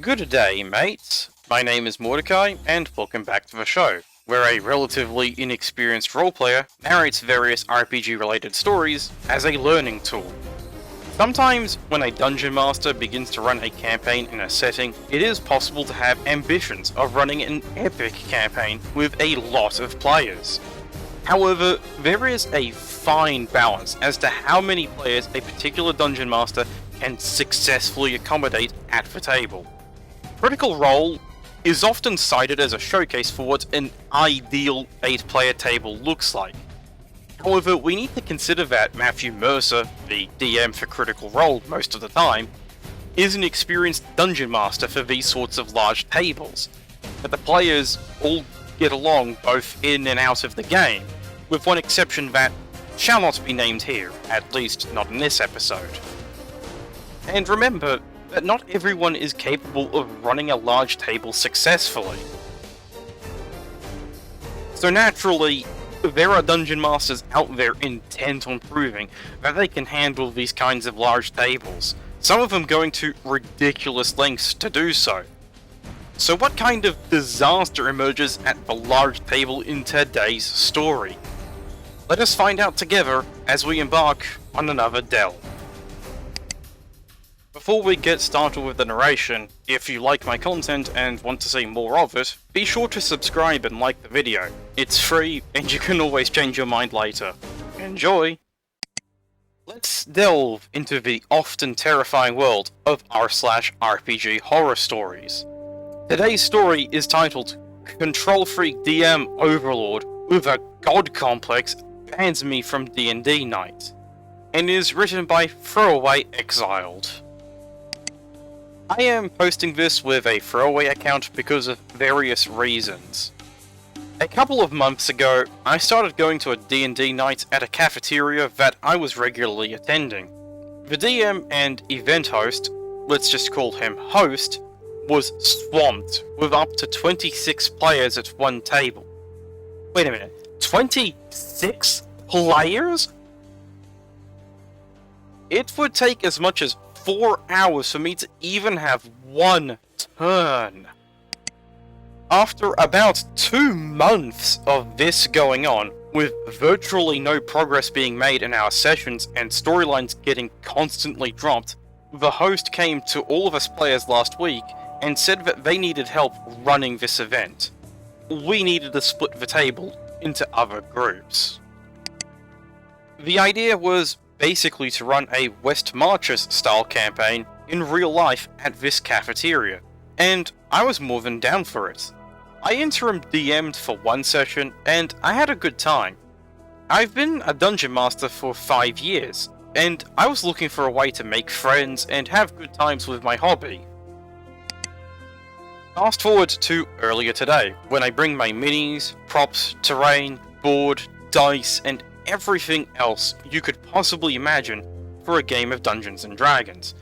Good day, mates. My name is Mordecai, and welcome back to the show, where a relatively inexperienced roleplayer narrates various RPG-related stories as a learning tool. Sometimes, when a dungeon master begins to run a campaign in a setting, it is possible to have ambitions of running an epic campaign with a lot of players. However, there is a fine balance as to how many players a particular dungeon master can successfully accommodate at the table. Critical Role is often cited as a showcase for what an ideal 8-player table looks like. However, we need to consider that Matthew Mercer, the DM for Critical Role most of the time, is an experienced dungeon master for these sorts of large tables, that the players all get along both in and out of the game, with one exception that shall not be named here, at least not in this episode. And remember that not everyone is capable of running a large table successfully. So naturally, there are dungeon masters out there intent on proving that they can handle these kinds of large tables, some of them going to ridiculous lengths to do so. So what kind of disaster emerges at the large table in today's story? Let us find out together as we embark on another delve. Before we get started with the narration, if you like my content and want to see more of it, be sure to subscribe and like the video. It's free, and you can always change your mind later. Enjoy! Let's delve into the often terrifying world of r/RPG horror stories. Today's story is titled Control Freak DM Overlord with a God Complex Bans Me from D&D Night, and is written by Throwaway Exiled. I am posting this with a throwaway account because of various reasons. A couple of months ago, I started going to a D&D night at a cafeteria that I was regularly attending. The DM and event host, let's just call him host, was swamped with up to 26 players at one table. Wait a minute, 26 players? It would take as much as 4 hours for me to even have one turn. After about 2 months of this going on, with virtually no progress being made in our sessions and storylines getting constantly dropped, the host came to all of us players last week and said that they needed help running this event. We needed to split the table into other groups. The idea was basically to run a West Marches style campaign in real life at this cafeteria, and I was more than down for it. I interim DM'd for one session, and I had a good time. I've been a dungeon master for 5 years, and I was looking for a way to make friends and have good times with my hobby. Fast forward to earlier today, when I bring my minis, props, terrain, board, dice, and everything else you could possibly imagine for a game of Dungeons and Dragons.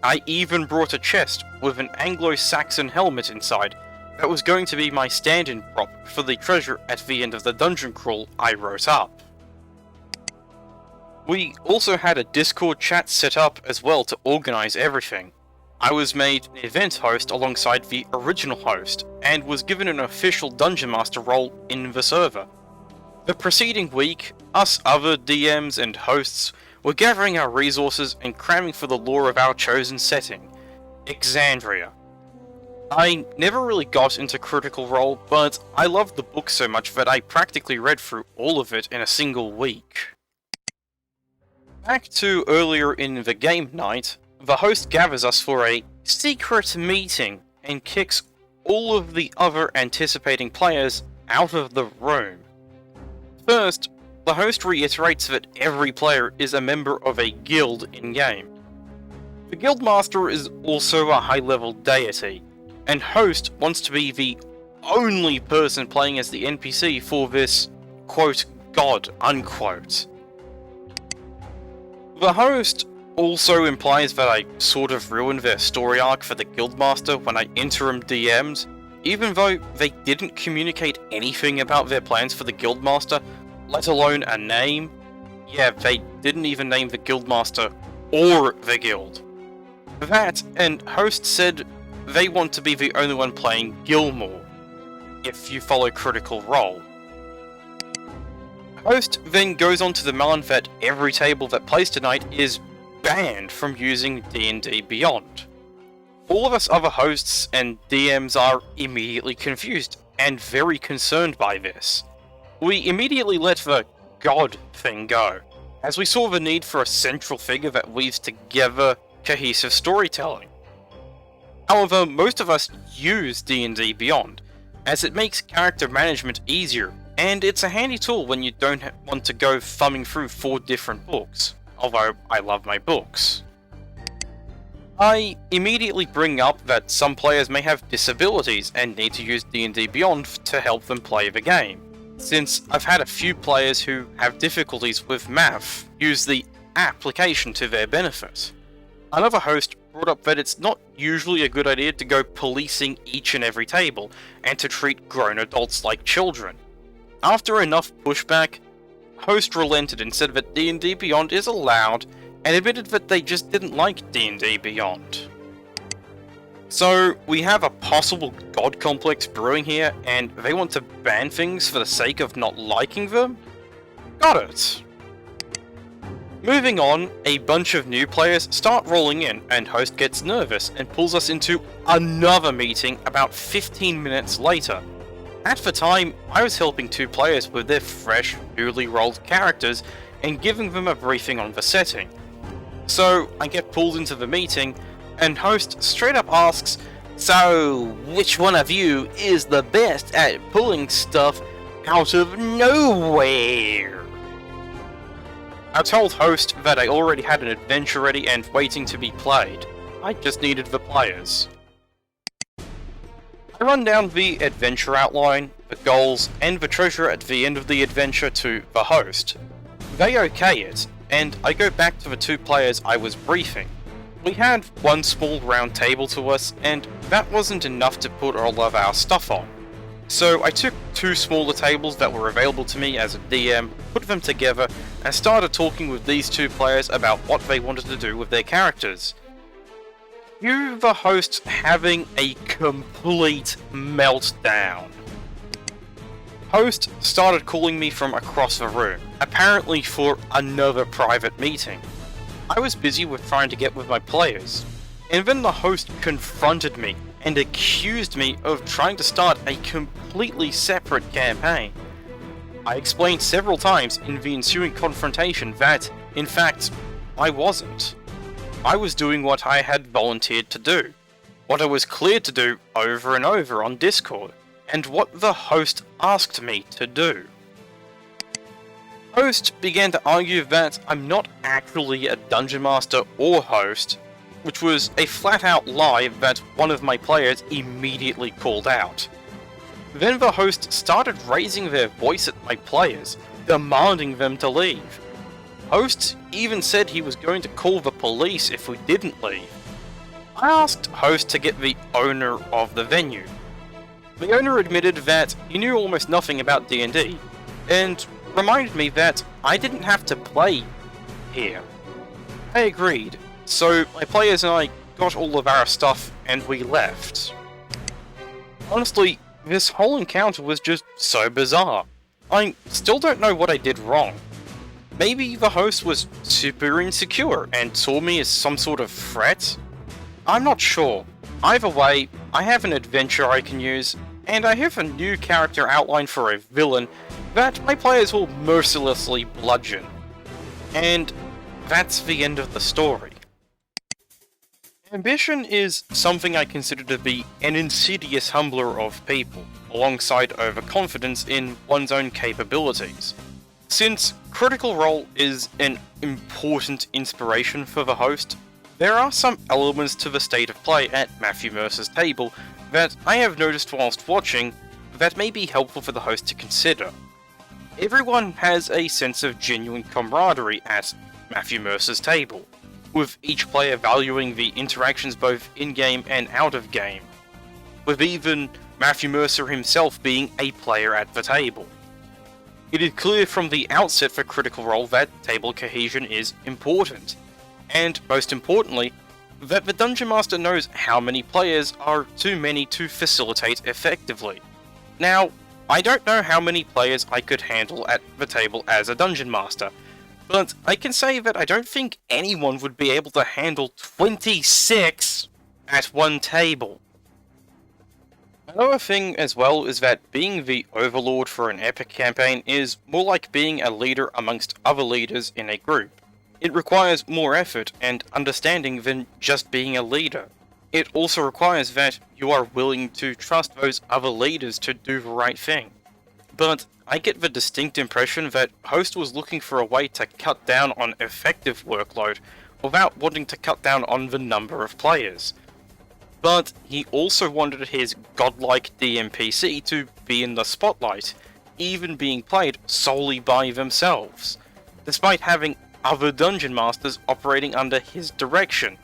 I even brought a chest with an Anglo-Saxon helmet inside that was going to be my stand-in prop for the treasure at the end of the dungeon crawl I wrote up. We also had a Discord chat set up as well to organize everything. I was made an event host alongside the original host, and was given an official Dungeon Master role in the server. The preceding week, us other DMs and hosts were gathering our resources and cramming for the lore of our chosen setting, Exandria. I never really got into Critical Role, but I loved the book so much that I practically read through all of it in a single week. Back to earlier in the game night, the host gathers us for a secret meeting and kicks all of the other anticipating players out of the room. First, the host reiterates that every player is a member of a guild in-game. The guildmaster is also a high-level deity, and host wants to be the only person playing as the NPC for this, quote, god, unquote. The host also implies that I sort of ruined their story arc for the guildmaster when I interim DM'd, even though they didn't communicate anything about their plans for the guildmaster, let alone a name. Yeah, they didn't even name the guildmaster or the guild. That, and host said they want to be the only one playing Gilmore, if you follow Critical Role. Host then goes on to demand that every table that plays tonight is banned from using D&D Beyond. All of us other hosts and DMs are immediately confused and very concerned by this. We immediately let the God thing go, as we saw the need for a central figure that weaves together cohesive storytelling. However, most of us use D&D Beyond, as it makes character management easier, and it's a handy tool when you don't want to go thumbing through 4 different books, although I love my books. I immediately bring up that some players may have disabilities and need to use D&D Beyond to help them play the game, since I've had a few players who have difficulties with math use the application to their benefit. Another host brought up that it's not usually a good idea to go policing each and every table, and to treat grown adults like children. After enough pushback, host relented and said that D&D Beyond is allowed, and admitted that they just didn't like D&D Beyond. So we have a possible god complex brewing here, and they want to ban things for the sake of not liking them? Got it! Moving on, a bunch of new players start rolling in, and host gets nervous and pulls us into another meeting about 15 minutes later. At the time, I was helping 2 players with their fresh, newly rolled characters and giving them a briefing on the setting. So I get pulled into the meeting, and host straight up asks, "So, which one of you is the best at pulling stuff out of nowhere?" I told host that I already had an adventure ready and waiting to be played. I just needed the players. I run down the adventure outline, the goals, and the treasure at the end of the adventure to the host. They okay it, and I go back to the 2 players I was briefing. We had one small round table to us, and that wasn't enough to put all of our stuff on. So I took 2 smaller tables that were available to me as a DM, put them together, and started talking with these 2 players about what they wanted to do with their characters. You, the host, having a complete meltdown. Host started calling me from across the room, apparently for another private meeting. I was busy with trying to get with my players, and then the host confronted me and accused me of trying to start a completely separate campaign. I explained several times in the ensuing confrontation that, in fact, I wasn't. I was doing what I had volunteered to do, what I was cleared to do over and over on Discord, and what the host asked me to do. Host began to argue that I'm not actually a dungeon master or host, which was a flat-out lie that one of my players immediately called out. Then the host started raising their voice at my players, demanding them to leave. Host even said he was going to call the police if we didn't leave. I asked host to get the owner of the venue. The owner admitted that he knew almost nothing about D&D, and reminded me that I didn't have to play here. I agreed, so my players and I got all of our stuff and we left. Honestly, this whole encounter was just so bizarre. I still don't know what I did wrong. Maybe the host was super insecure and saw me as some sort of threat? I'm not sure. Either way, I have an adventure I can use, and I have a new character outline for a villain that my players will mercilessly bludgeon. And that's the end of the story. Ambition is something I consider to be an insidious humbler of people, alongside overconfidence in one's own capabilities. Since Critical Role is an important inspiration for the host, there are some elements to the state of play at Matthew Mercer's table that I have noticed whilst watching that may be helpful for the host to consider. Everyone has a sense of genuine camaraderie at Matthew Mercer's table, with each player valuing the interactions both in-game and out-of-game, with even Matthew Mercer himself being a player at the table. It is clear from the outset for Critical Role that table cohesion is important, and most importantly, that the Dungeon Master knows how many players are too many to facilitate effectively. Now, I don't know how many players I could handle at the table as a Dungeon Master, but I can say that I don't think anyone would be able to handle 26 at one table. Another thing as well is that being the overlord for an epic campaign is more like being a leader amongst other leaders in a group. It requires more effort and understanding than just being a leader. It also requires that you are willing to trust those other leaders to do the right thing. But I get the distinct impression that Host was looking for a way to cut down on effective workload without wanting to cut down on the number of players. But he also wanted his godlike DMPC to be in the spotlight, even being played solely by themselves, despite having other Dungeon Masters operating under his direction.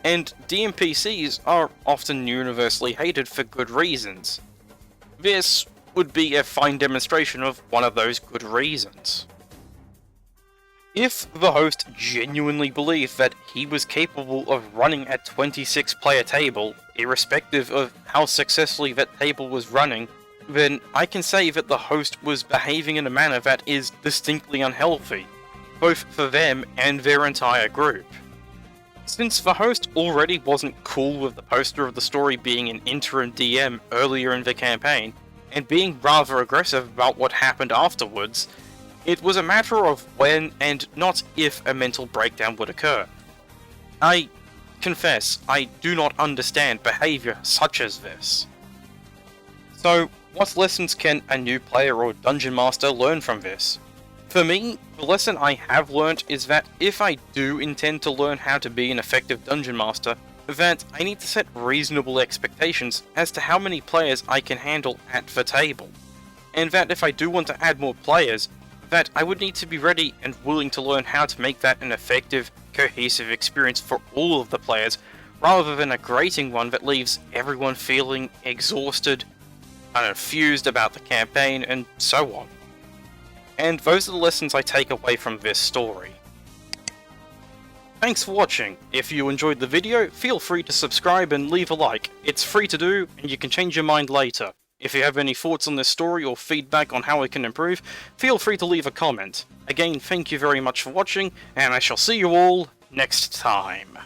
And DMPCs are often universally hated for good reasons. This would be a fine demonstration of one of those good reasons. If the host genuinely believed that he was capable of running a 26-player table, irrespective of how successfully that table was running, then I can say that the host was behaving in a manner that is distinctly unhealthy, both for them and their entire group. Since the host already wasn't cool with the poster of the story being an interim DM earlier in the campaign, and being rather aggressive about what happened afterwards, it was a matter of when and not if a mental breakdown would occur. I confess, I do not understand behaviour such as this. So, what lessons can a new player or Dungeon Master learn from this? For me, the lesson I have learnt is that if I do intend to learn how to be an effective Dungeon Master, that I need to set reasonable expectations as to how many players I can handle at the table. And that if I do want to add more players, that I would need to be ready and willing to learn how to make that an effective, cohesive experience for all of the players, rather than a grating one that leaves everyone feeling exhausted, unenthused about the campaign, and so on. And those are the lessons I take away from this story. Thanks for watching. If you enjoyed the video, feel free to subscribe and leave a like. It's free to do, and you can change your mind later. If you have any thoughts on this story or feedback on how it can improve, feel free to leave a comment. Again, thank you very much for watching, and I shall see you all next time.